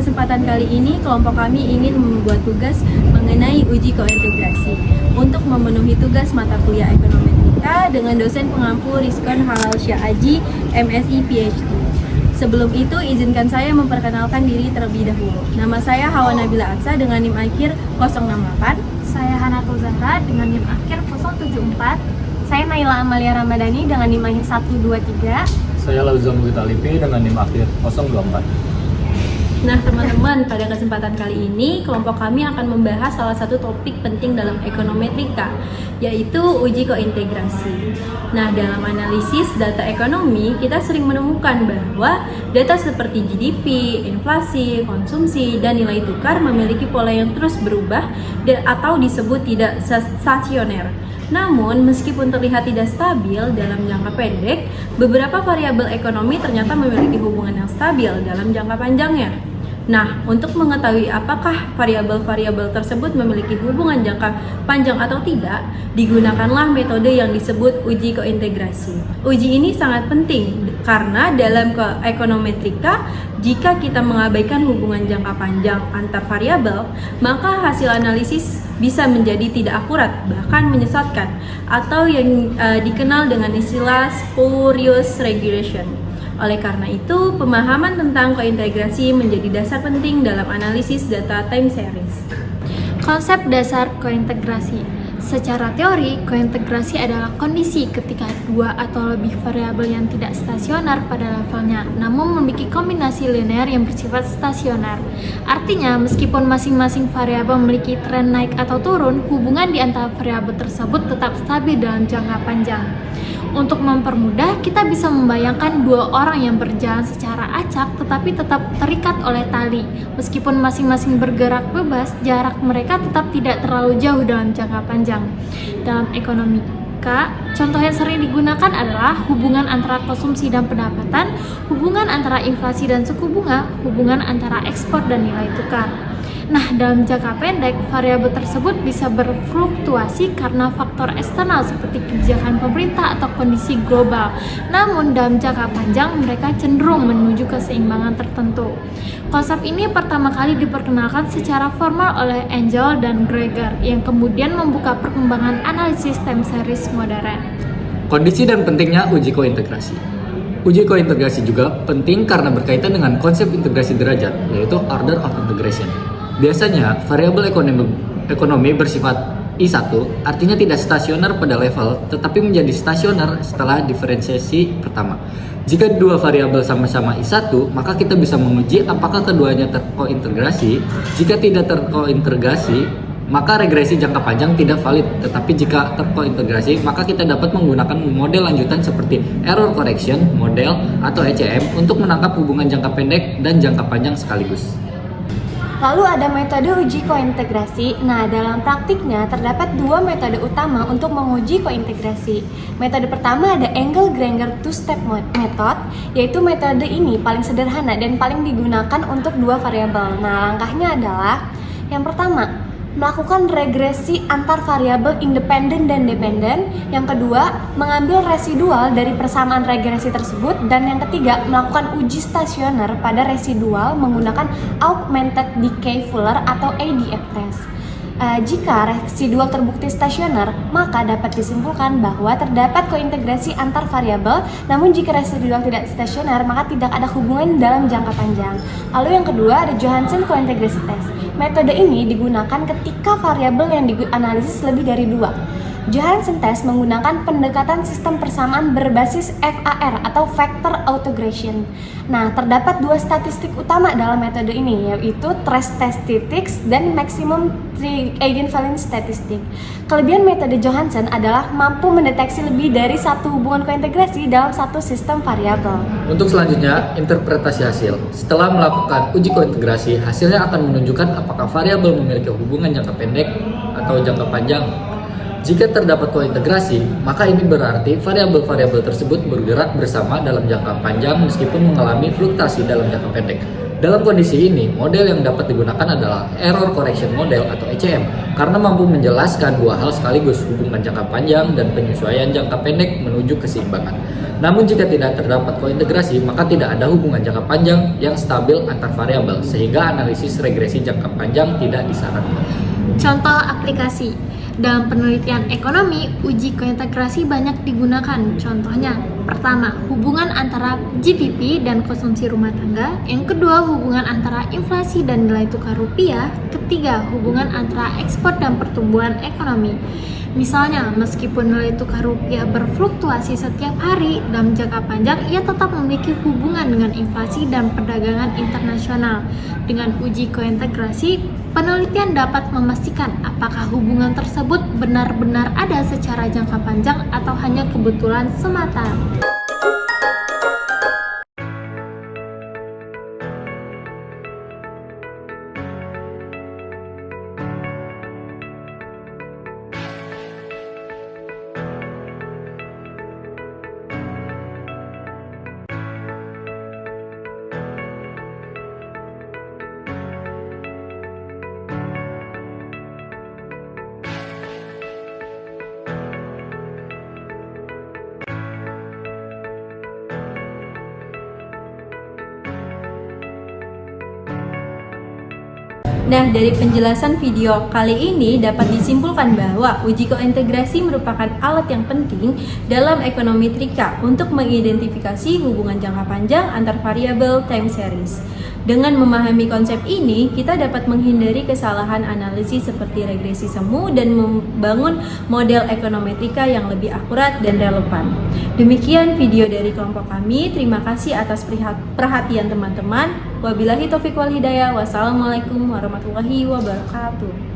kesempatan kali ini, kelompok kami ingin membuat tugas mengenai uji kointegrasi untuk memenuhi tugas mata kuliah ekonometrika dengan dosen pengampu Rizkon Halal Syah Aji, MSI PhD. Sebelum itu, izinkan saya memperkenalkan diri terlebih dahulu. Nama saya Hawa Nabila Atsa dengan NIM akhir 068. Saya Hanatul Zahra dengan NIM akhir 074. Saya Naila Amalia Ramadhani dengan NIM akhir 123. Saya Lauzam Witalipi dengan NIM akhir 024. Nah teman-teman, pada kesempatan kali ini kelompok kami akan membahas salah satu topik penting dalam ekonometrika, yaitu uji kointegrasi. Nah, dalam analisis data ekonomi, kita sering menemukan bahwa data seperti GDP, inflasi, konsumsi, dan nilai tukar memiliki pola yang terus berubah atau disebut tidak stasioner. Namun, meskipun terlihat tidak stabil dalam jangka pendek, beberapa variabel ekonomi ternyata memiliki hubungan yang stabil dalam jangka panjangnya. Nah, untuk mengetahui apakah variabel-variabel tersebut memiliki hubungan jangka panjang atau tidak, digunakanlah metode yang disebut uji kointegrasi. Uji ini sangat penting karena dalam ekonometrika, jika kita mengabaikan hubungan jangka panjang antar variabel, maka hasil analisis bisa menjadi tidak akurat, bahkan menyesatkan, atau yang dikenal dengan istilah spurious regression. Oleh karena itu, pemahaman tentang kointegrasi menjadi dasar penting dalam analisis data time series. Konsep dasar kointegrasi. Secara teori, kointegrasi adalah kondisi ketika dua atau lebih variabel yang tidak stasioner pada levelnya, namun memiliki kombinasi linear yang bersifat stasioner. Artinya, meskipun masing-masing variabel memiliki tren naik atau turun, hubungan di antara variabel tersebut tetap stabil dalam jangka panjang. Untuk mempermudah, kita bisa membayangkan dua orang yang berjalan secara acak tetapi tetap terikat oleh tali. Meskipun masing-masing bergerak bebas, jarak mereka tetap tidak terlalu jauh dalam jangka panjang. Dalam ekonomika, contoh yang sering digunakan adalah hubungan antara konsumsi dan pendapatan, hubungan antara inflasi dan suku bunga, hubungan antara ekspor dan nilai tukar. Nah, dalam jangka pendek, variabel tersebut bisa berfluktuasi karena faktor eksternal seperti kebijakan pemerintah atau kondisi global. Namun, dalam jangka panjang, mereka cenderung menuju keseimbangan tertentu. Konsep ini pertama kali diperkenalkan secara formal oleh Engel dan Greger, yang kemudian membuka perkembangan analisis time series modern. Kondisi dan pentingnya uji kointegrasi. Uji kointegrasi juga penting karena berkaitan dengan konsep integrasi derajat, yaitu order of integration. Biasanya, variabel ekonomi bersifat I1 artinya tidak stasioner pada level, tetapi menjadi stasioner setelah diferensiasi pertama. Jika dua variabel sama-sama I1, maka kita bisa menguji apakah keduanya terkointegrasi. Jika tidak terkointegrasi, maka regresi jangka panjang tidak valid. Tetapi jika terkointegrasi, maka kita dapat menggunakan model lanjutan seperti error correction, model, atau ECM untuk menangkap hubungan jangka pendek dan jangka panjang sekaligus. Lalu ada metode uji kointegrasi. Nah, dalam praktiknya terdapat dua metode utama untuk menguji kointegrasi. Metode pertama ada Engel-Greger two-step method, yaitu metode ini paling sederhana dan paling digunakan untuk dua variabel. Nah, langkahnya adalah yang pertama, melakukan regresi antar variabel independen dan dependen. Yang kedua, mengambil residual dari persamaan regresi tersebut. Dan yang ketiga, melakukan uji stasioner pada residual menggunakan augmented decay Fuller atau ADF test. Jika residual terbukti stasioner, maka dapat disimpulkan bahwa terdapat kointegrasi antar variabel. Namun jika residual tidak stasioner, maka tidak ada hubungan dalam jangka panjang. Lalu yang kedua ada Johansen kointegrasi test. Metode ini digunakan ketika variabel yang dianalisis lebih dari dua. Johansen test menggunakan pendekatan sistem persamaan berbasis VAR atau Vector Autogression. Nah, terdapat dua statistik utama dalam metode ini, yaitu Trace Statistics dan Maximum Eigenvalence Statistic. Kelebihan metode Johansen adalah mampu mendeteksi lebih dari satu hubungan kointegrasi dalam satu sistem variabel. Untuk selanjutnya, interpretasi hasil. Setelah melakukan uji kointegrasi, hasilnya akan menunjukkan apakah variabel memiliki hubungan jangka pendek atau jangka panjang. Jika terdapat kointegrasi, maka ini berarti variabel-variabel tersebut bergerak bersama dalam jangka panjang meskipun mengalami fluktuasi dalam jangka pendek. Dalam kondisi ini, model yang dapat digunakan adalah Error Correction Model atau ECM karena mampu menjelaskan dua hal sekaligus, hubungan jangka panjang dan penyesuaian jangka pendek menuju keseimbangan. Namun jika tidak terdapat kointegrasi, maka tidak ada hubungan jangka panjang yang stabil antar variabel sehingga analisis regresi jangka panjang tidak disarankan. Contoh aplikasi. Dalam penelitian ekonomi, uji kointegrasi banyak digunakan. Contohnya, pertama, hubungan antara GDP dan konsumsi rumah tangga. Yang kedua, hubungan antara inflasi dan nilai tukar rupiah. Ketiga, hubungan antara ekspor dan pertumbuhan ekonomi. Misalnya, meskipun nilai tukar rupiah berfluktuasi setiap hari, dalam jangka panjang ia tetap memiliki hubungan dengan inflasi dan perdagangan internasional. Dengan uji kointegrasi, penelitian dapat memastikan apakah hubungan tersebut benar-benar ada secara jangka panjang atau hanya kebetulan semata. Nah, dari penjelasan video kali ini dapat disimpulkan bahwa uji kointegrasi merupakan alat yang penting dalam ekonometrika untuk mengidentifikasi hubungan jangka panjang antar variabel time series. Dengan memahami konsep ini, kita dapat menghindari kesalahan analisis seperti regresi semu dan membangun model ekonometrika yang lebih akurat dan relevan. Demikian video dari kelompok kami. Terima kasih atas perhatian teman-teman. Wabillahi taufiq wal hidayah. Wassalamualaikum warahmatullahi wabarakatuh.